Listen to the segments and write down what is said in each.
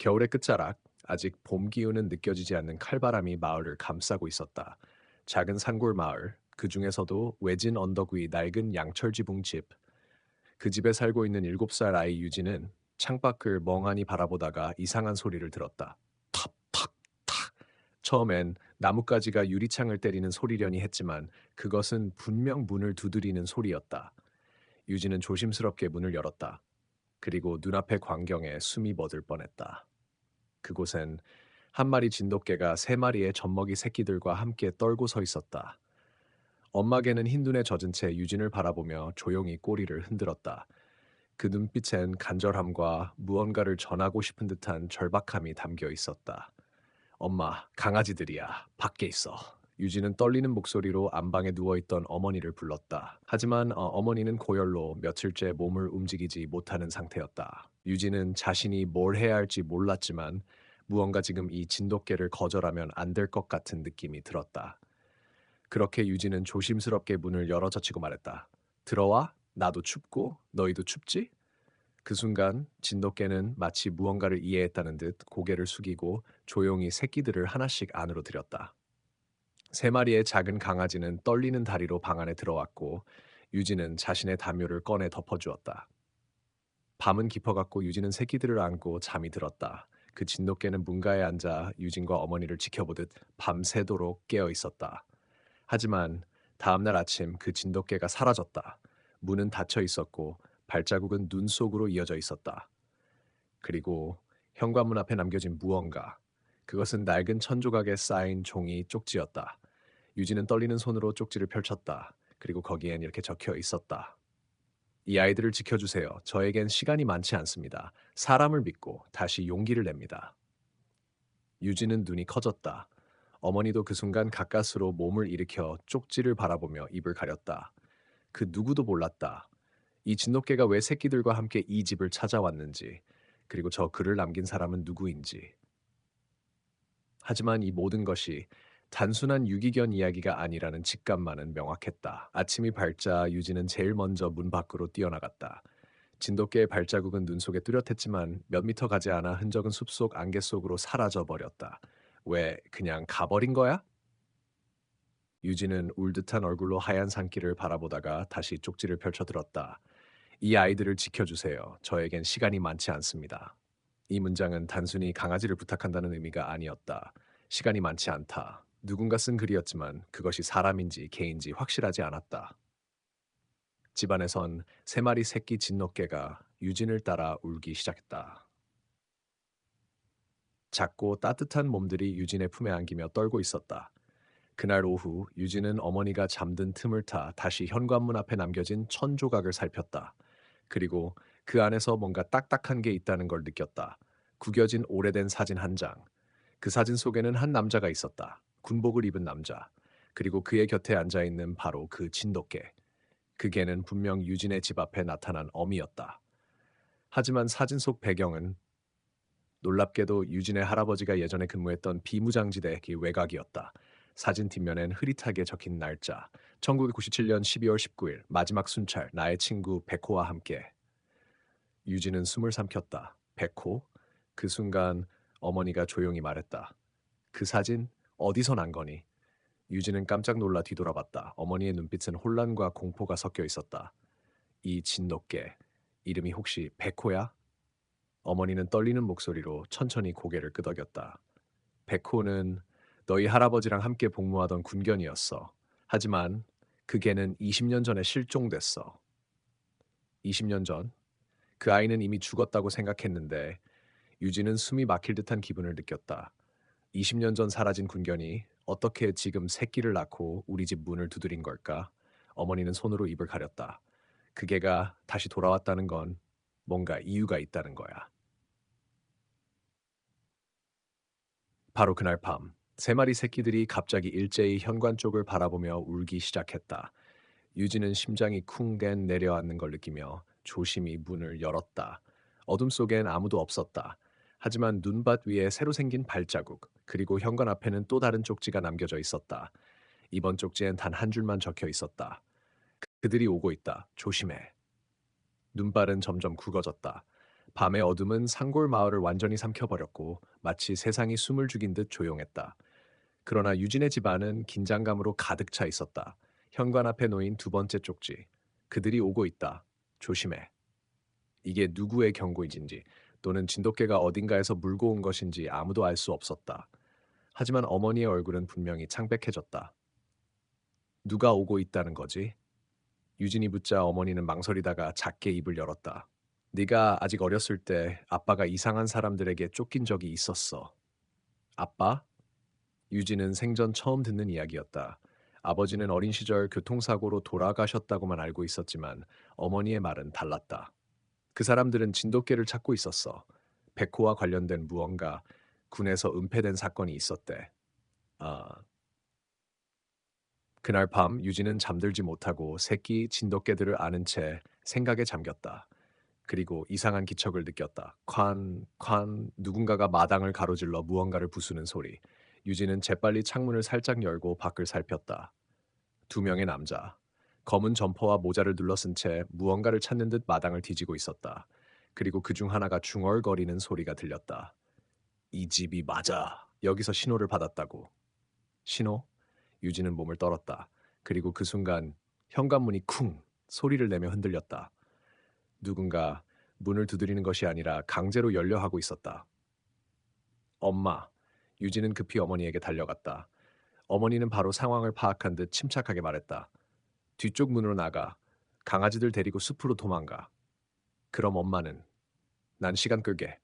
겨울의 끝자락, 아직 봄 기운은 느껴지지 않는 칼바람이 마을을 감싸고 있었다. 작은 산골 마을, 그 중에서도 외진 언덕 위 낡은 양철 지붕 집. 그 집에 살고 있는 7살 아이 유진은 창밖을 멍하니 바라보다가 이상한 소리를 들었다. 탁, 탁, 탁. 처음엔 나뭇가지가 유리창을 때리는 소리려니 했지만 그것은 분명 문을 두드리는 소리였다. 유진은 조심스럽게 문을 열었다. 그리고 눈앞의 광경에 숨이 멎을 뻔했다. 그곳엔 한 마리 진돗개가 세 마리의 젖먹이 새끼들과 함께 떨고 서 있었다. 엄마 개는 흰눈에 젖은 채 유진을 바라보며 조용히 꼬리를 흔들었다. 그 눈빛엔 간절함과 무언가를 전하고 싶은 듯한 절박함이 담겨 있었다. 엄마, 강아지들이야. 밖에 있어. 유진은 떨리는 목소리로 안방에 누워있던 어머니를 불렀다. 하지만 어머니는 고열로 며칠째 몸을 움직이지 못하는 상태였다. 유진은 자신이 뭘 해야 할지 몰랐지만 무언가 지금 이 진돗개를 거절하면 안 될 것 같은 느낌이 들었다. 그렇게 유진은 조심스럽게 문을 열어젖히고 말했다. 들어와? 나도 춥고 너희도 춥지? 그 순간 진돗개는 마치 무언가를 이해했다는 듯 고개를 숙이고 조용히 새끼들을 하나씩 안으로 들였다. 세 마리의 작은 강아지는 떨리는 다리로 방 안에 들어왔고 유진은 자신의 담요를 꺼내 덮어주었다. 밤은 깊어갔고 유진은 새끼들을 안고 잠이 들었다. 그 진돗개는 문가에 앉아 유진과 어머니를 지켜보듯 밤새도록 깨어 있었다. 하지만 다음날 아침 그 진돗개가 사라졌다. 문은 닫혀 있었고 발자국은 눈 속으로 이어져 있었다. 그리고 현관문 앞에 남겨진 무언가. 그것은 낡은 천조각에 쌓인 종이 쪽지였다. 유진은 떨리는 손으로 쪽지를 펼쳤다. 그리고 거기엔 이렇게 적혀 있었다. 이 아이들을 지켜주세요. 저에겐 시간이 많지 않습니다. 사람을 믿고 다시 용기를 냅니다. 유진은 눈이 커졌다. 어머니도 그 순간 가까스로 몸을 일으켜 쪽지를 바라보며 입을 가렸다. 그 누구도 몰랐다. 이 진돗개가 왜 새끼들과 함께 이 집을 찾아왔는지, 그리고 저 글을 남긴 사람은 누구인지. 하지만 이 모든 것이 단순한 유기견 이야기가 아니라는 직감만은 명확했다. 아침이 밝자 유진은 제일 먼저 문 밖으로 뛰어나갔다. 진돗개의 발자국은 눈 속에 뚜렷했지만 몇 미터 가지 않아 흔적은 숲속 안개 속으로 사라져 버렸다. 왜 그냥 가버린 거야? 유진은 울듯한 얼굴로 하얀 산길을 바라보다가 다시 쪽지를 펼쳐 들었다. 이 아이들을 지켜주세요. 저에겐 시간이 많지 않습니다. 이 문장은 단순히 강아지를 부탁한다는 의미가 아니었다. 시간이 많지 않다. 누군가 쓴 글이었지만 그것이 사람인지 개인지 확실하지 않았다. 집안에선 세 마리 새끼 진돗개가 유진을 따라 울기 시작했다. 작고 따뜻한 몸들이 유진의 품에 안기며 떨고 있었다. 그날 오후 유진은 어머니가 잠든 틈을 타 다시 현관문 앞에 남겨진 천조각을 살폈다. 그리고 그 안에서 뭔가 딱딱한 게 있다는 걸 느꼈다. 구겨진 오래된 사진 한 장. 그 사진 속에는 한 남자가 있었다. 군복을 입은 남자. 그리고 그의 곁에 앉아 있는 바로 그 진돗개. 그 개는 분명 유진의 집 앞에 나타난 어미였다. 하지만 사진 속 배경은 놀랍게도 유진의 할아버지가 예전에 근무했던 비무장지대 그 외곽이었다. 사진 뒷면엔 흐릿하게 적힌 날짜. 1997년 12월 19일 마지막 순찰 나의 친구 백호와 함께. 유진은 숨을 삼켰다. 백호? 그 순간 어머니가 조용히 말했다. 그 사진 어디서 난 거니? 유진은 깜짝 놀라 뒤돌아봤다. 어머니의 눈빛은 혼란과 공포가 섞여 있었다. 이 진돗개, 이름이 혹시 백호야? 어머니는 떨리는 목소리로 천천히 고개를 끄덕였다. 백호는 너희 할아버지랑 함께 복무하던 군견이었어. 하지만 그 개는 20년 전에 실종됐어. 20년 전? 그 아이는 이미 죽었다고 생각했는데 유진은 숨이 막힐 듯한 기분을 느꼈다. 20년 전 사라진 군견이 어떻게 지금 새끼를 낳고 우리 집 문을 두드린 걸까? 어머니는 손으로 입을 가렸다. 그 개가 다시 돌아왔다는 건 뭔가 이유가 있다는 거야. 바로 그날 밤, 세 마리 새끼들이 갑자기 일제히 현관 쪽을 바라보며 울기 시작했다. 유진은 심장이 쿵댄 내려앉는 걸 느끼며 조심히 문을 열었다. 어둠 속엔 아무도 없었다. 하지만 눈밭 위에 새로 생긴 발자국, 그리고 현관 앞에는 또 다른 쪽지가 남겨져 있었다. 이번 쪽지엔 단 한 줄만 적혀 있었다. 그들이 오고 있다. 조심해. 눈발은 점점 굵어졌다. 밤의 어둠은 산골 마을을 완전히 삼켜버렸고 마치 세상이 숨을 죽인 듯 조용했다. 그러나 유진의 집안은 긴장감으로 가득 차 있었다. 현관 앞에 놓인 두 번째 쪽지. 그들이 오고 있다. 조심해. 이게 누구의 경고인지 또는 진돗개가 어딘가에서 물고 온 것인지 아무도 알 수 없었다. 하지만 어머니의 얼굴은 분명히 창백해졌다. 누가 오고 있다는 거지? 유진이 묻자 어머니는 망설이다가 작게 입을 열었다. 네가 아직 어렸을 때 아빠가 이상한 사람들에게 쫓긴 적이 있었어. 아빠? 유진은 생전 처음 듣는 이야기였다. 아버지는 어린 시절 교통사고로 돌아가셨다고만 알고 있었지만 어머니의 말은 달랐다. 그 사람들은 진돗개를 찾고 있었어. 백호와 관련된 무언가 군에서 은폐된 사건이 있었대. 아, 그날 밤 유진은 잠들지 못하고 새끼 진돗개들을 아는 채 생각에 잠겼다. 그리고 이상한 기척을 느꼈다. 쾅, 누군가가 마당을 가로질러 무언가를 부수는 소리. 유진은 재빨리 창문을 살짝 열고 밖을 살폈다. 두 명의 남자. 검은 점퍼와 모자를 둘러쓴 채 무언가를 찾는 듯 마당을 뒤지고 있었다. 그리고 그중 하나가 중얼거리는 소리가 들렸다. 이 집이 맞아. 여기서 신호를 받았다고. 신호? 유진은 몸을 떨었다. 그리고 그 순간 현관문이 쿵 소리를 내며 흔들렸다. 누군가 문을 두드리는 것이 아니라 강제로 열려 하고 있었다. 엄마. 유진은 급히 어머니에게 달려갔다. 어머니는 바로 상황을 파악한 듯 침착하게 말했다. 뒤쪽 문으로 나가. 강아지들 데리고 숲으로 도망가. 그럼 엄마는? 난 시간 끌게.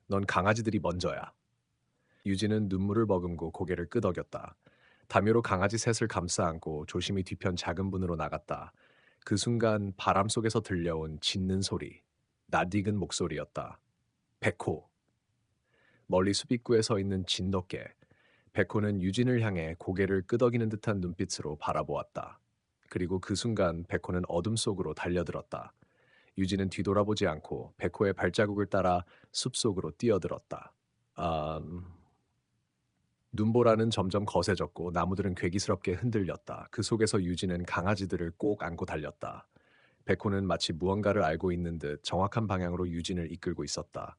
넌 강아지들이 먼저야. 유진은 눈물을 머금고 고개를 끄덕였다. 담요로 강아지 셋을 감싸 안고 조심히 뒤편 작은 문으로 나갔다. 그 순간 바람 속에서 들려온 짖는 소리. 낯익은 목소리였다. 백호. 멀리 숲 입구에 서 있는 진돗개. 백호는 유진을 향해 고개를 끄덕이는 듯한 눈빛으로 바라보았다. 그리고 그 순간 백호는 어둠 속으로 달려들었다. 유진은 뒤돌아보지 않고 백호의 발자국을 따라 숲속으로 뛰어들었다. 아, 눈보라는 점점 거세졌고 나무들은 괴기스럽게 흔들렸다. 그 속에서 유진은 강아지들을 꼭 안고 달렸다. 백호는 마치 무언가를 알고 있는 듯 정확한 방향으로 유진을 이끌고 있었다.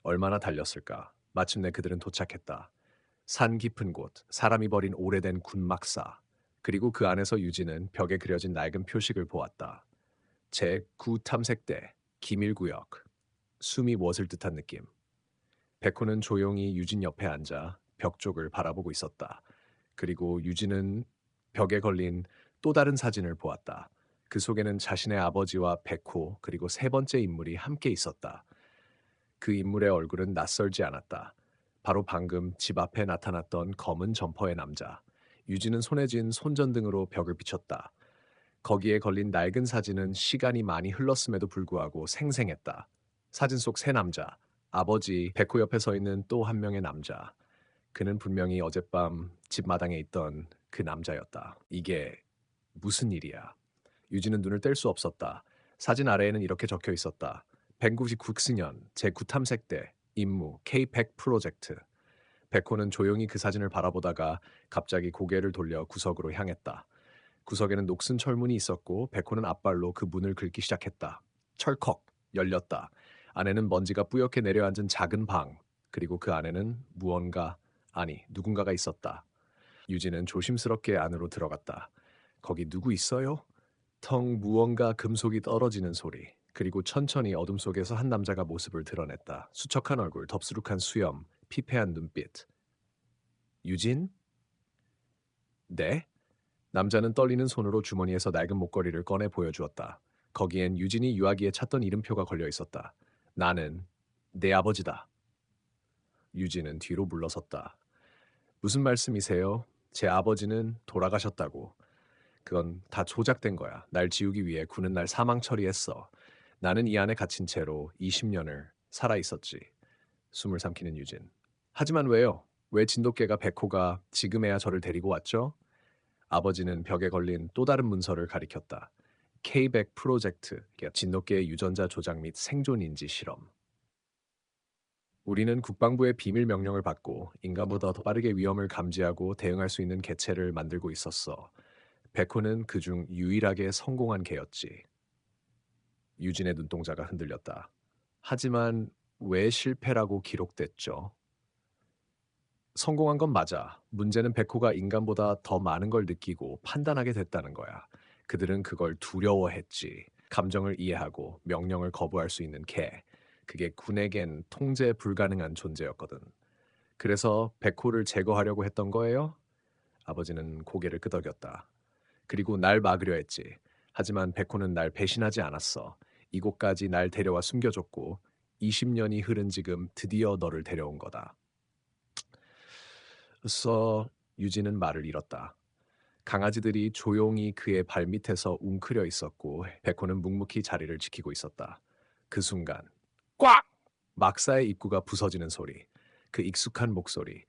얼마나 달렸을까? 마침내 그들은 도착했다. 산 깊은 곳, 사람이 버린 오래된 군막사. 그리고 그 안에서 유진은 벽에 그려진 낡은 표식을 보았다. 제9탐색대, 기밀구역. 숨이 멎을 듯한 느낌. 백호는 조용히 유진 옆에 앉아 벽 쪽을 바라보고 있었다. 그리고 유진은 벽에 걸린 또 다른 사진을 보았다. 그 속에는 자신의 아버지와 백호 그리고 세 번째 인물이 함께 있었다. 그 인물의 얼굴은 낯설지 않았다. 바로 방금 집 앞에 나타났던 검은 점퍼의 남자. 유진은 손에 쥔 손전등으로 벽을 비췄다. 거기에 걸린 낡은 사진은 시간이 많이 흘렀음에도 불구하고 생생했다. 사진 속 세 남자, 아버지 백호 옆에 서 있는 또 한 명의 남자. 그는 분명히 어젯밤 집 마당에 있던 그 남자였다. 이게 무슨 일이야? 유진은 눈을 뗄 수 없었다. 사진 아래에는 이렇게 적혀 있었다. 199년 제9탐색대 임무 K100 프로젝트. 백호는 조용히 그 사진을 바라보다가 갑자기 고개를 돌려 구석으로 향했다. 구석에는 녹슨 철문이 있었고 백호는 앞발로 그 문을 긁기 시작했다. 철컥 열렸다. 안에는 먼지가 뿌옇게 내려앉은 작은 방, 그리고 그 안에는 무언가, 아니 누군가가 있었다. 유진은 조심스럽게 안으로 들어갔다. 거기 누구 있어요? 텅 무언가 금속이 떨어지는 소리. 그리고 천천히 어둠 속에서 한 남자가 모습을 드러냈다. 수척한 얼굴, 덥수룩한 수염, 피폐한 눈빛. 유진? 네? 남자는 떨리는 손으로 주머니에서 낡은 목걸이를 꺼내 보여주었다. 거기엔 유진이 유아기에 찾던 이름표가 걸려 있었다. 나는 내 아버지다. 유진은 뒤로 물러섰다. 무슨 말씀이세요? 제 아버지는 돌아가셨다고. 그건 다 조작된 거야. 날 지우기 위해 군은 날 사망 처리했어. 나는 이 안에 갇힌 채로 20년을 살아 있었지. 숨을 삼키는 유진. 하지만 왜요? 왜 진돗개가 백호가 지금에야 저를 데리고 왔죠? 아버지는 벽에 걸린 또 다른 문서를 가리켰다. K100 프로젝트, 진돗개의 유전자 조작 및 생존인지 실험. 우리는 국방부의 비밀 명령을 받고 인간보다 더 빠르게 위험을 감지하고 대응할 수 있는 개체를 만들고 있었어. 백호는 그중 유일하게 성공한 개였지. 유진의 눈동자가 흔들렸다. 하지만 왜 실패라고 기록됐죠? 성공한 건 맞아. 문제는 백호가 인간보다 더 많은 걸 느끼고 판단하게 됐다는 거야. 그들은 그걸 두려워했지. 감정을 이해하고 명령을 거부할 수 있는 개. 그게 군에겐 통제 불가능한 존재였거든. 그래서 백호를 제거하려고 했던 거예요? 아버지는 고개를 끄덕였다. 그리고 날 막으려 했지. 하지만 백호는 날 배신하지 않았어. 이곳까지 날 데려와 숨겨줬고 20년이 흐른 지금 드디어 너를 데려온 거다. 유진은 말을 잃었다. 강아지들이 조용히 그의 발밑에서 웅크려 있었고 백호는 묵묵히 자리를 지키고 있었다. 그 순간 꽉! 막사의 입구가 부서지는 소리. 그 익숙한 목소리.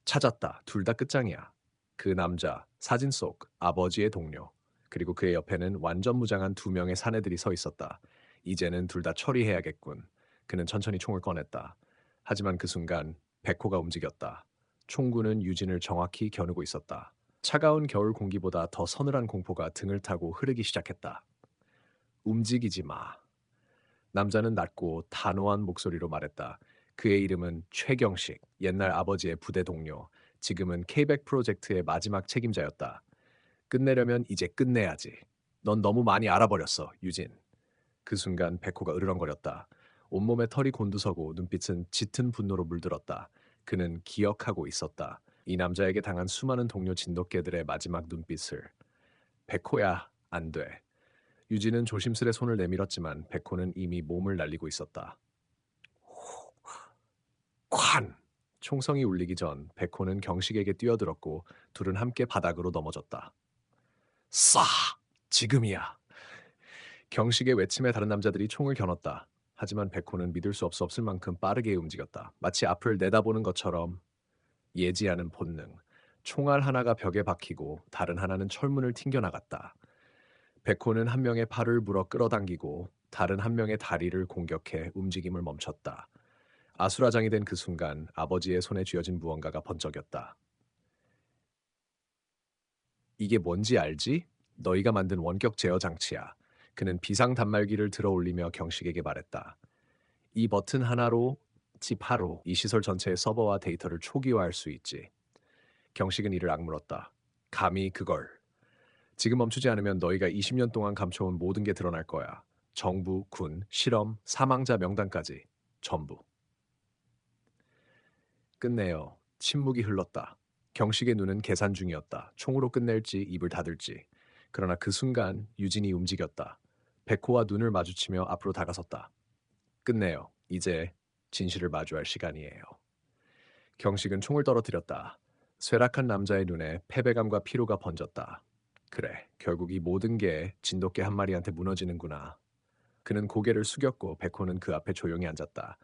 찾았다. 둘 다 끝장이야. 그 남자, 사진 속 아버지의 동료. 그리고 그의 옆에는 완전 무장한 두 명의 사내들이 서 있었다. 이제는 둘 다 처리해야겠군. 그는 천천히 총을 꺼냈다. 하지만 그 순간 백호가 움직였다. 총구는 유진을 정확히 겨누고 있었다. 차가운 겨울 공기보다 더 서늘한 공포가 등을 타고 흐르기 시작했다. 움직이지 마. 남자는 낮고 단호한 목소리로 말했다. 그의 이름은 최경식, 옛날 아버지의 부대 동료, 지금은 K백 프로젝트의 마지막 책임자였다. 끝내려면 이제 끝내야지. 넌 너무 많이 알아버렸어, 유진. 그 순간 백호가 으르렁거렸다. 온몸에 털이 곤두서고 눈빛은 짙은 분노로 물들었다. 그는 기억하고 있었다. 이 남자에게 당한 수많은 동료 진돗개들의 마지막 눈빛을. 백호야, 안 돼. 유진은 조심스레 손을 내밀었지만 백호는 이미 몸을 날리고 있었다. 관! 총성이 울리기 전 백호는 경식에게 뛰어들었고 둘은 함께 바닥으로 넘어졌다. 쏴! 지금이야! 경식의 외침에 다른 남자들이 총을 겨눴다. 하지만 백호는 믿을 수 없을 만큼 빠르게 움직였다. 마치 앞을 내다보는 것처럼 예지하는 본능. 총알 하나가 벽에 박히고 다른 하나는 철문을 튕겨나갔다. 백호는 한 명의 팔을 물어 끌어당기고 다른 한 명의 다리를 공격해 움직임을 멈췄다. 아수라장이 된 그 순간 아버지의 손에 쥐어진 무언가가 번쩍였다. 이게 뭔지 알지? 너희가 만든 원격 제어 장치야. 그는 비상 단말기를 들어 올리며 경식에게 말했다. 이 버튼 하나로 집 하루 이 시설 전체의 서버와 데이터를 초기화할 수 있지. 경식은 이를 악물었다. 감히 그걸. 지금 멈추지 않으면 너희가 20년 동안 감춰온 모든 게 드러날 거야. 정부, 군, 실험, 사망자 명단까지. 전부. 끝내요. 침묵이 흘렀다. 경식의 눈은 계산 중이었다. 총으로 끝낼지 입을 닫을지. 그러나 그 순간 유진이 움직였다. 백호와 눈을 마주치며 앞으로 다가섰다. 끝내요. 이제 진실을 마주할 시간이에요. 경식은 총을 떨어뜨렸다. 쇠락한 남자의 눈에 패배감과 피로가 번졌다. 그래, 결국 이 모든 게 진돗개 한 마리한테 무너지는구나. 그는 고개를 숙였고 백호는 그 앞에 조용히 앉았다.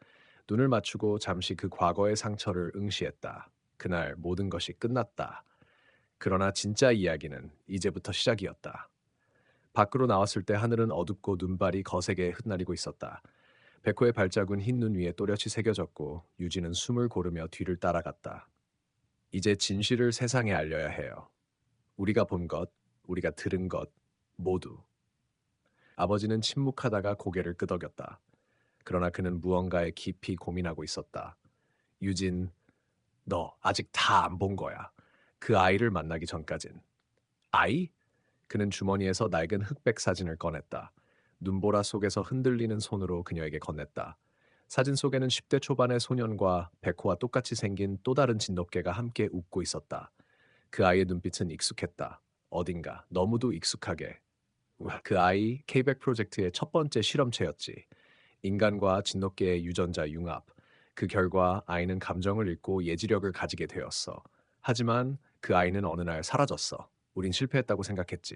눈을 맞추고 잠시 그 과거의 상처를 응시했다. 그날 모든 것이 끝났다. 그러나 진짜 이야기는 이제부터 시작이었다. 밖으로 나왔을 때 하늘은 어둡고 눈발이 거세게 흩날리고 있었다. 백호의 발자국은 흰 눈 위에 또렷이 새겨졌고 유진은 숨을 고르며 뒤를 따라갔다. 이제 진실을 세상에 알려야 해요. 우리가 본 것, 우리가 들은 것 모두. 아버지는 침묵하다가 고개를 끄덕였다. 그러나 그는 무언가에 깊이 고민하고 있었다. 유진, 너 아직 다 안 본 거야. 그 아이를 만나기 전까진. 아이? 그는 주머니에서 낡은 흑백 사진을 꺼냈다. 눈보라 속에서 흔들리는 손으로 그녀에게 건넸다. 사진 속에는 10대 초반의 소년과 백호와 똑같이 생긴 또 다른 진돗개가 함께 웃고 있었다. 그 아이의 눈빛은 익숙했다. 어딘가 너무도 익숙하게. 그 아이 K백 프로젝트의 첫 번째 실험체였지. 인간과 진돗개의 유전자 융합. 그 결과 아이는 감정을 잃고 예지력을 가지게 되었어. 하지만 그 아이는 어느 날 사라졌어. 우린 실패했다고 생각했지.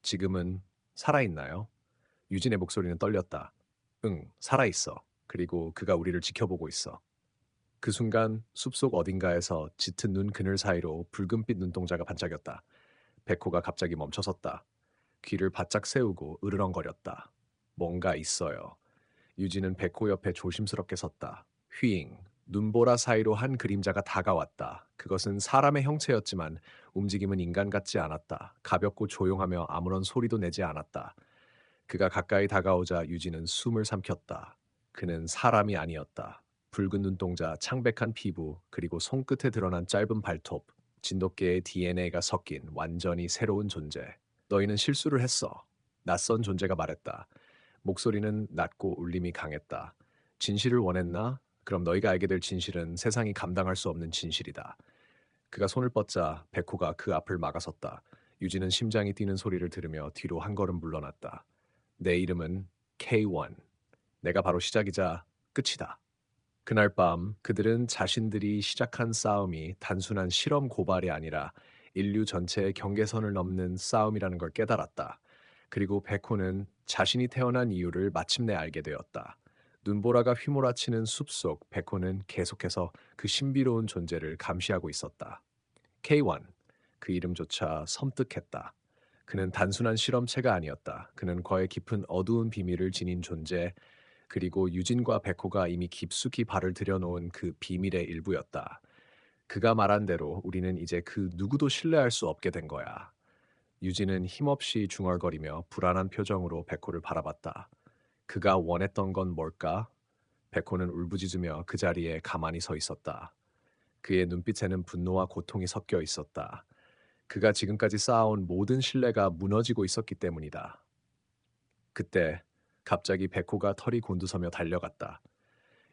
지금은 살아있나요? 유진의 목소리는 떨렸다. 응, 살아있어. 그리고 그가 우리를 지켜보고 있어. 그 순간 숲속 어딘가에서 짙은 눈 그늘 사이로 붉은빛 눈동자가 반짝였다. 백호가 갑자기 멈춰섰다. 귀를 바짝 세우고 으르렁거렸다. 뭔가 있어요. 유진은 백호 옆에 조심스럽게 섰다. 휘잉. 눈보라 사이로 한 그림자가 다가왔다. 그것은 사람의 형체였지만 움직임은 인간 같지 않았다. 가볍고 조용하며 아무런 소리도 내지 않았다. 그가 가까이 다가오자 유진은 숨을 삼켰다. 그는 사람이 아니었다. 붉은 눈동자, 창백한 피부, 그리고 손끝에 드러난 짧은 발톱, 진돗개의 DNA가 섞인 완전히 새로운 존재. 너희는 실수를 했어. 낯선 존재가 말했다. 목소리는 낮고 울림이 강했다. 진실을 원했나? 그럼 너희가 알게 될 진실은 세상이 감당할 수 없는 진실이다. 그가 손을 뻗자 백호가 그 앞을 막아섰다. 유진은 심장이 뛰는 소리를 들으며 뒤로 한 걸음 물러났다. 내 이름은 K1. 내가 바로 시작이자 끝이다. 그날 밤 그들은 자신들이 시작한 싸움이 단순한 실험 고발이 아니라 인류 전체의 경계선을 넘는 싸움이라는 걸 깨달았다. 그리고 백호는 자신이 태어난 이유를 마침내 알게 되었다. 눈보라가 휘몰아치는 숲속 백호는 계속해서 그 신비로운 존재를 감시하고 있었다. K1. 그 이름조차 섬뜩했다. 그는 단순한 실험체가 아니었다. 그는 거의 깊은 어두운 비밀을 지닌 존재, 그리고 유진과 백호가 이미 깊숙이 발을 들여놓은 그 비밀의 일부였다. 그가 말한 대로 우리는 이제 그 누구도 신뢰할 수 없게 된 거야. 유진은 힘없이 중얼거리며 불안한 표정으로 백호를 바라봤다. 그가 원했던 건 뭘까? 백호는 울부짖으며 그 자리에 가만히 서 있었다. 그의 눈빛에는 분노와 고통이 섞여 있었다. 그가 지금까지 쌓아온 모든 신뢰가 무너지고 있었기 때문이다. 그때 갑자기 백호가 털이 곤두서며 달려갔다.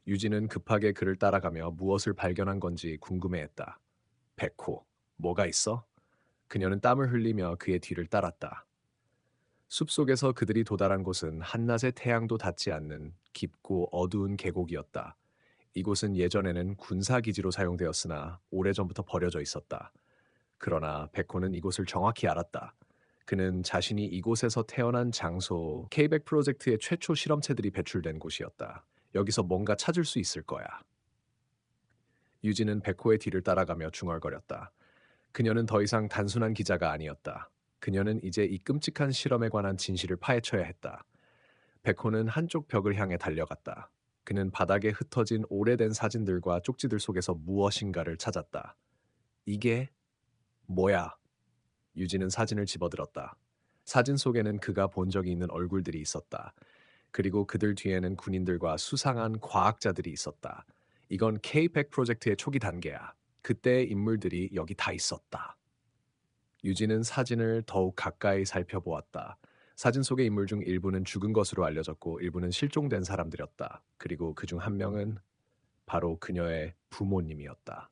유진은 급하게 그를 따라가며 무엇을 발견한 건지 궁금해했다. 백호, 뭐가 있어? 그녀는 땀을 흘리며 그의 뒤를 따랐다. 숲속에서 그들이 도달한 곳은 한낮의 태양도 닿지 않는 깊고 어두운 계곡이었다. 이곳은 예전에는 군사기지로 사용되었으나 오래전부터 버려져 있었다. 그러나 백호는 이곳을 정확히 알았다. 그는 자신이 이곳에서 태어난 장소 K백 프로젝트의 최초 실험체들이 배출된 곳이었다. 여기서 뭔가 찾을 수 있을 거야. 유진은 백호의 뒤를 따라가며 중얼거렸다. 그녀는 더 이상 단순한 기자가 아니었다. 그녀는 이제 이 끔찍한 실험에 관한 진실을 파헤쳐야 했다. 백호는 한쪽 벽을 향해 달려갔다. 그는 바닥에 흩어진 오래된 사진들과 쪽지들 속에서 무엇인가를 찾았다. 이게 뭐야? 유진은 사진을 집어들었다. 사진 속에는 그가 본 적이 있는 얼굴들이 있었다. 그리고 그들 뒤에는 군인들과 수상한 과학자들이 있었다. 이건 K100 프로젝트의 초기 단계야. 그때의 인물들이 여기 다 있었다. 유진은 사진을 더욱 가까이 살펴보았다. 사진 속의 인물 중 일부는 죽은 것으로 알려졌고 일부는 실종된 사람들이었다. 그리고 그중 한 명은 바로 그녀의 부모님이었다.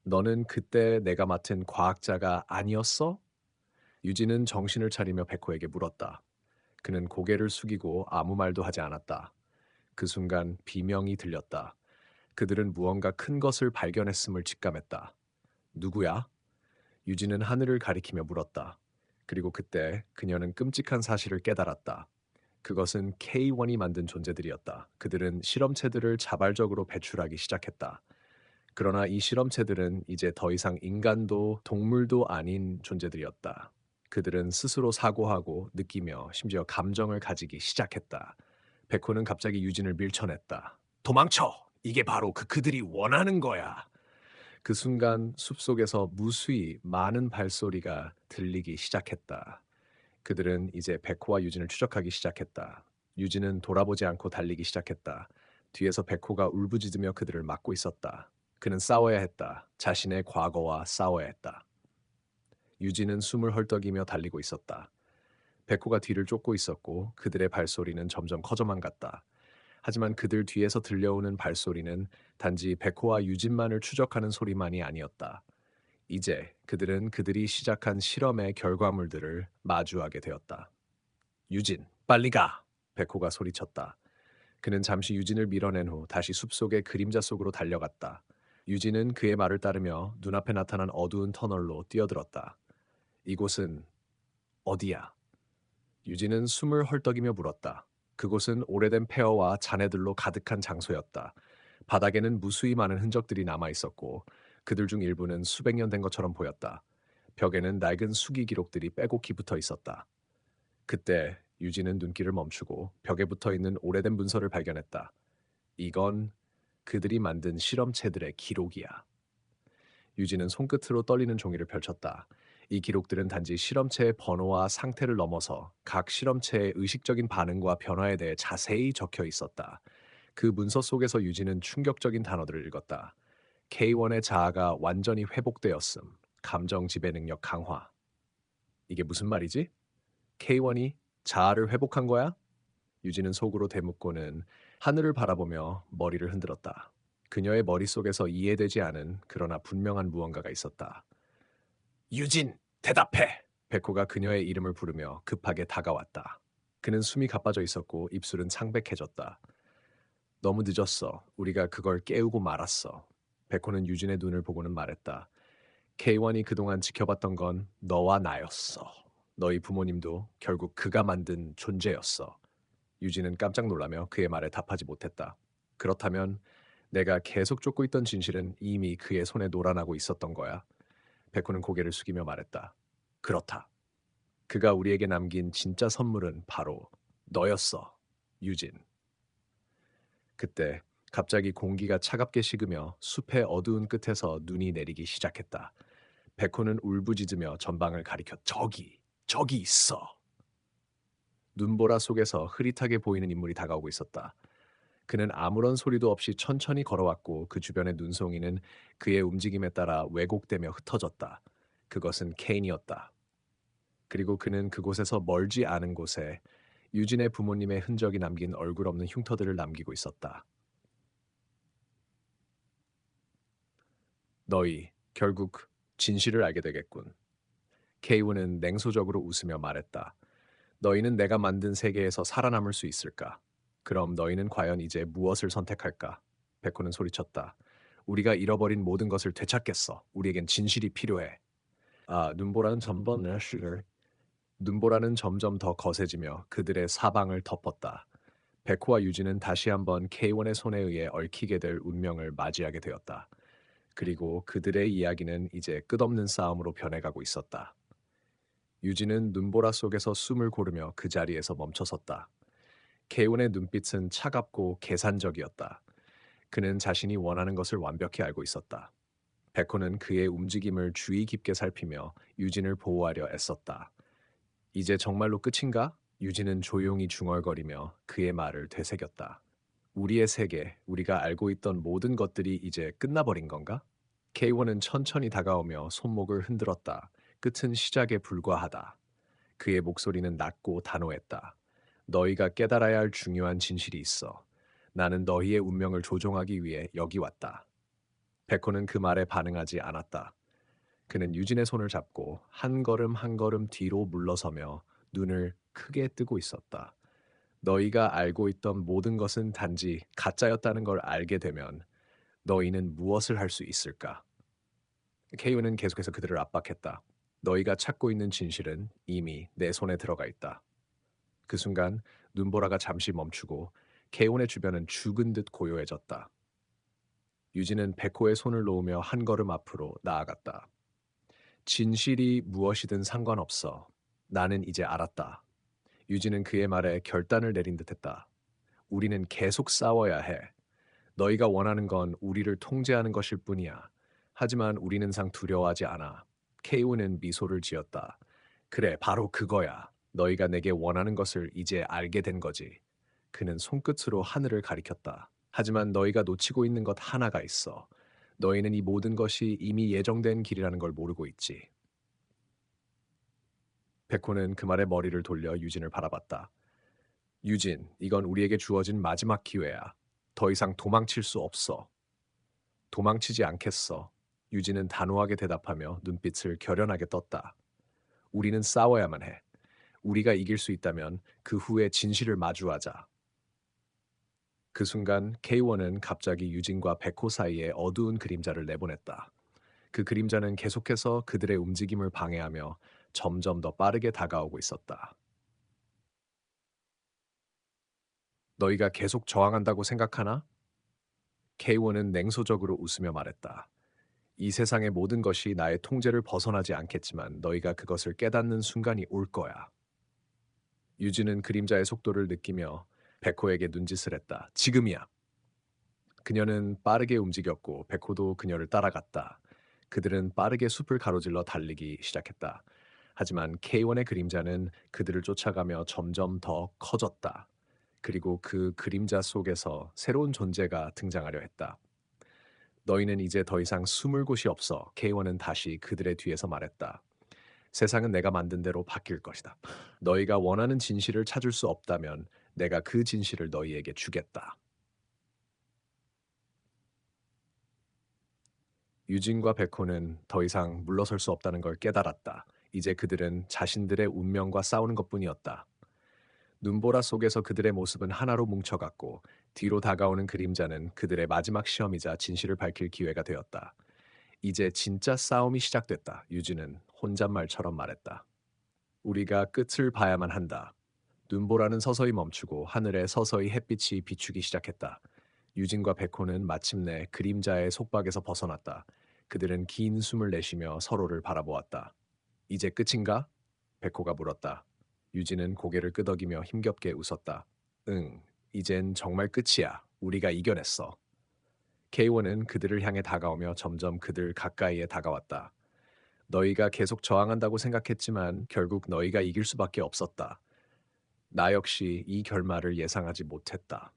너는 그때 내가 맡은 과학자가 아니었어? 유진은 정신을 차리며 백호에게 물었다. 그는 고개를 숙이고 아무 말도 하지 않았다. 그 순간 비명이 들렸다. 그들은 무언가 큰 것을 발견했음을 직감했다. 누구야? 유진은 하늘을 가리키며 물었다. 그리고 그때 그녀는 끔찍한 사실을 깨달았다. 그것은 K1이 만든 존재들이었다. 그들은 실험체들을 자발적으로 배출하기 시작했다. 그러나 이 실험체들은 이제 더 이상 인간도 동물도 아닌 존재들이었다. 그들은 스스로 사고하고 느끼며 심지어 감정을 가지기 시작했다. 백호는 갑자기 유진을 밀쳐냈다. 도망쳐! 이게 바로 그들이 원하는 거야. 그 순간 숲속에서 무수히 많은 발소리가 들리기 시작했다. 그들은 이제 백호와 유진을 추적하기 시작했다. 유진은 돌아보지 않고 달리기 시작했다. 뒤에서 백호가 울부짖으며 그들을 막고 있었다. 그는 싸워야 했다. 자신의 과거와 싸워야 했다. 유진은 숨을 헐떡이며 달리고 있었다. 백호가 뒤를 쫓고 있었고 그들의 발소리는 점점 커져만 갔다. 하지만 그들 뒤에서 들려오는 발소리는 단지 백호와 유진만을 추적하는 소리만이 아니었다. 이제 그들은 그들이 시작한 실험의 결과물들을 마주하게 되었다. 유진, 빨리 가! 백호가 소리쳤다. 그는 잠시 유진을 밀어낸 후 다시 숲속의 그림자 속으로 달려갔다. 유진은 그의 말을 따르며 눈앞에 나타난 어두운 터널로 뛰어들었다. 이곳은 어디야? 유진은 숨을 헐떡이며 물었다. 그곳은 오래된 폐허와 잔해들로 가득한 장소였다. 바닥에는 무수히 많은 흔적들이 남아 있었고 그들 중 일부는 수백 년 된 것처럼 보였다. 벽에는 낡은 수기 기록들이 빼곡히 붙어 있었다. 그때 유진은 눈길을 멈추고 벽에 붙어 있는 오래된 문서를 발견했다. 이건 그들이 만든 실험체들의 기록이야. 유진은 손끝으로 떨리는 종이를 펼쳤다. 이 기록들은 단지 실험체의 번호와 상태를 넘어서 각 실험체의 의식적인 반응과 변화에 대해 자세히 적혀 있었다. 그 문서 속에서 유진은 충격적인 단어들을 읽었다. K1의 자아가 완전히 회복되었음. 감정 지배 능력 강화. 이게 무슨 말이지? K1이 자아를 회복한 거야? 유진은 속으로 되묻고는 하늘을 바라보며 머리를 흔들었다. 그녀의 머릿속에서 이해되지 않은 그러나 분명한 무언가가 있었다. 유진, 대답해! 백호가 그녀의 이름을 부르며 급하게 다가왔다. 그는 숨이 가빠져 있었고 입술은 창백해졌다. 너무 늦었어. 우리가 그걸 깨우고 말았어. 백호는 유진의 눈을 보고는 말했다. K1이 그동안 지켜봤던 건 너와 나였어. 너희 부모님도 결국 그가 만든 존재였어. 유진은 깜짝 놀라며 그의 말에 답하지 못했다. 그렇다면 내가 계속 쫓고 있던 진실은 이미 그의 손에 놀아나고 있었던 거야. 백호는 고개를 숙이며 말했다. 그렇다. 그가 우리에게 남긴 진짜 선물은 바로 너였어, 유진. 그때 갑자기 공기가 차갑게 식으며 숲의 어두운 끝에서 눈이 내리기 시작했다. 백호는 울부짖으며 전방을 가리켜 저기 있어. 눈보라 속에서 흐릿하게 보이는 인물이 다가오고 있었다. 그는 아무런 소리도 없이 천천히 걸어왔고 그 주변의 눈송이는 그의 움직임에 따라 왜곡되며 흩어졌다. 그것은 케인이었다. 그리고 그는 그곳에서 멀지 않은 곳에 유진의 부모님의 흔적이 남긴 얼굴 없는 흉터들을 남기고 있었다. 너희 결국 진실을 알게 되겠군. 케이우는 냉소적으로 웃으며 말했다. 너희는 내가 만든 세계에서 살아남을 수 있을까? 그럼 너희는 과연 이제 무엇을 선택할까? 백호는 소리쳤다. 우리가 잃어버린 모든 것을 되찾겠어. 우리에겐 진실이 필요해. 눈보라는 점점 더 거세지며 그들의 사방을 덮었다. 백호와 유진은 다시 한번 K1의 손에 의해 얽히게 될 운명을 맞이하게 되었다. 그리고 그들의 이야기는 이제 끝없는 싸움으로 변해가고 있었다. 유진은 눈보라 속에서 숨을 고르며 그 자리에서 멈춰섰다. K1의 눈빛은 차갑고 계산적이었다. 그는 자신이 원하는 것을 완벽히 알고 있었다. 백호는 그의 움직임을 주의 깊게 살피며 유진을 보호하려 애썼다. 이제 정말로 끝인가? 유진은 조용히 중얼거리며 그의 말을 되새겼다. 우리의 세계, 우리가 알고 있던 모든 것들이 이제 끝나버린 건가? K1은 천천히 다가오며 손목을 흔들었다. 끝은 시작에 불과하다. 그의 목소리는 낮고 단호했다. 너희가 깨달아야 할 중요한 진실이 있어. 나는 너희의 운명을 조종하기 위해 여기 왔다. 백호는 그 말에 반응하지 않았다. 그는 유진의 손을 잡고 한 걸음 한 걸음 뒤로 물러서며 눈을 크게 뜨고 있었다. 너희가 알고 있던 모든 것은 단지 가짜였다는 걸 알게 되면 너희는 무엇을 할 수 있을까? 케이오는 계속해서 그들을 압박했다. 너희가 찾고 있는 진실은 이미 내 손에 들어가 있다. 그 순간 눈보라가 잠시 멈추고 케이온의 주변은 죽은 듯 고요해졌다. 유진은 백호의 손을 놓으며 한 걸음 앞으로 나아갔다. 진실이 무엇이든 상관없어. 나는 이제 알았다. 유진은 그의 말에 결단을 내린 듯했다. 우리는 계속 싸워야 해. 너희가 원하는 건 우리를 통제하는 것일 뿐이야. 하지만 우리는 상 두려워하지 않아. 케이오는 미소를 지었다. 그래, 바로 그거야. 너희가 내게 원하는 것을 이제 알게 된 거지. 그는 손끝으로 하늘을 가리켰다. 하지만 너희가 놓치고 있는 것 하나가 있어. 너희는 이 모든 것이 이미 예정된 길이라는 걸 모르고 있지. 백호는 그 말에 머리를 돌려 유진을 바라봤다. 유진, 이건 우리에게 주어진 마지막 기회야. 더 이상 도망칠 수 없어. 도망치지 않겠어. 유진은 단호하게 대답하며 눈빛을 결연하게 떴다. 우리는 싸워야만 해. 우리가 이길 수 있다면 그 후에 진실을 마주하자. 그 순간 K1은 갑자기 유진과 백호 사이에 어두운 그림자를 내보냈다. 그 그림자는 계속해서 그들의 움직임을 방해하며 점점 더 빠르게 다가오고 있었다. 너희가 계속 저항한다고 생각하나? K1은 냉소적으로 웃으며 말했다. 이 세상의 모든 것이 나의 통제를 벗어나지 않겠지만 너희가 그것을 깨닫는 순간이 올 거야. 유진은 그림자의 속도를 느끼며 백호에게 눈짓을 했다. 지금이야. 그녀는 빠르게 움직였고 백호도 그녀를 따라갔다. 그들은 빠르게 숲을 가로질러 달리기 시작했다. 하지만 K1의 그림자는 그들을 쫓아가며 점점 더 커졌다. 그리고 그 그림자 속에서 새로운 존재가 등장하려 했다. 너희는 이제 더 이상 숨을 곳이 없어. K1은 다시 그들의 뒤에서 말했다. 세상은 내가 만든 대로 바뀔 것이다. 너희가 원하는 진실을 찾을 수 없다면 내가 그 진실을 너희에게 주겠다. 유진과 백호는 더 이상 물러설 수 없다는 걸 깨달았다. 이제 그들은 자신들의 운명과 싸우는 것뿐이었다. 눈보라 속에서 그들의 모습은 하나로 뭉쳐갔고 뒤로 다가오는 그림자는 그들의 마지막 시험이자 진실을 밝힐 기회가 되었다. 이제 진짜 싸움이 시작됐다. 유진은 혼잣말처럼 말했다. 우리가 끝을 봐야만 한다. 눈보라는 서서히 멈추고 하늘에 서서히 햇빛이 비추기 시작했다. 유진과 백호는 마침내 그림자의 속박에서 벗어났다. 그들은 긴 숨을 내쉬며 서로를 바라보았다. 이제 끝인가? 백호가 물었다. 유진은 고개를 끄덕이며 힘겹게 웃었다. 응, 이젠 정말 끝이야. 우리가 이겨냈어. K1은 그들을 향해 다가오며 점점 그들 가까이에 다가왔다. 너희가 계속 저항한다고 생각했지만 결국 너희가 이길 수밖에 없었다. 나 역시 이 결말을 예상하지 못했다.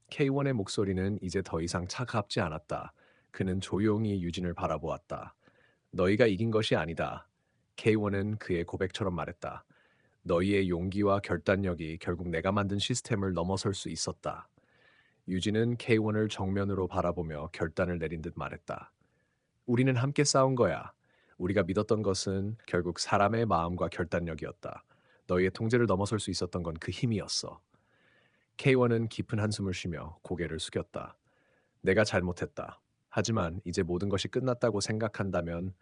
K1의 목소리는 이제 더 이상 차갑지 않았다. 그는 조용히 유진을 바라보았다. 너희가 이긴 것이 아니다. K1은 그의 고백처럼 말했다. 너희의 용기와 결단력이 결국 내가 만든 시스템을 넘어설 수 있었다. 유진은 K1을 정면으로 바라보며 결단을 내린 듯 말했다. 우리는 함께 싸운 거야. 우리가 믿었던 것은 결국 사람의 마음과 결단력이었다. 너희의 통제를 넘어설 수 있었던 건 그 힘이었어. K1은 깊은 한숨을 쉬며 고개를 숙였다. 내가 잘못했다. 하지만 이제 모든 것이 끝났다고 생각한다면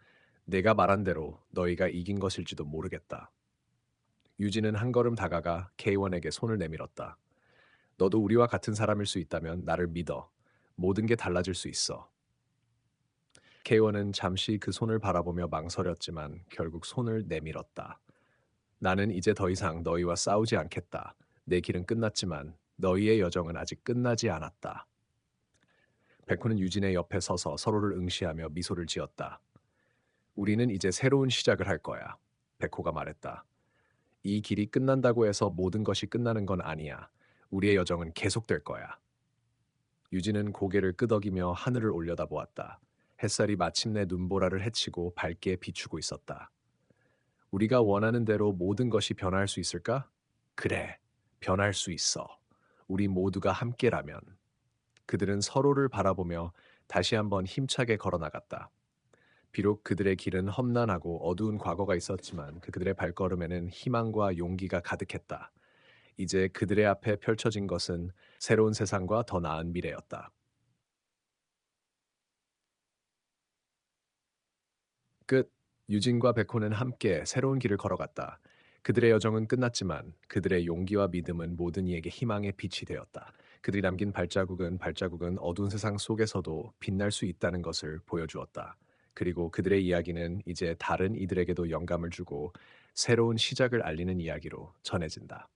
내가 말한 대로 너희가 이긴 것일지도 모르겠다. 유진은 한 걸음 다가가 K1에게 손을 내밀었다. 너도 우리와 같은 사람일 수 있다면 나를 믿어. 모든 게 달라질 수 있어. K1은 잠시 그 손을 바라보며 망설였지만 결국 손을 내밀었다. 나는 이제 더 이상 너희와 싸우지 않겠다. 내 길은 끝났지만 너희의 여정은 아직 끝나지 않았다. 백호는 유진의 옆에 서서 서로를 응시하며 미소를 지었다. 우리는 이제 새로운 시작을 할 거야. 백호가 말했다. 이 길이 끝난다고 해서 모든 것이 끝나는 건 아니야. 우리의 여정은 계속될 거야. 유진은 고개를 끄덕이며 하늘을 올려다보았다. 햇살이 마침내 눈보라를 헤치고 밝게 비추고 있었다. 우리가 원하는 대로 모든 것이 변할 수 있을까? 그래, 변할 수 있어. 우리 모두가 함께라면. 그들은 서로를 바라보며 다시 한번 힘차게 걸어 나갔다. 비록 그들의 길은 험난하고 어두운 과거가 있었지만 그들의 발걸음에는 희망과 용기가 가득했다. 이제 그들의 앞에 펼쳐진 것은 새로운 세상과 더 나은 미래였다. 끝. 유진과 백호는 함께 새로운 길을 걸어갔다. 그들의 여정은 끝났지만 그들의 용기와 믿음은 모든 이에게 희망의 빛이 되었다. 그들이 남긴 발자국은 어두운 세상 속에서도 빛날 수 있다는 것을 보여주었다. 그리고 그들의 이야기는 이제 다른 이들에게도 영감을 주고 새로운 시작을 알리는 이야기로 전해진다.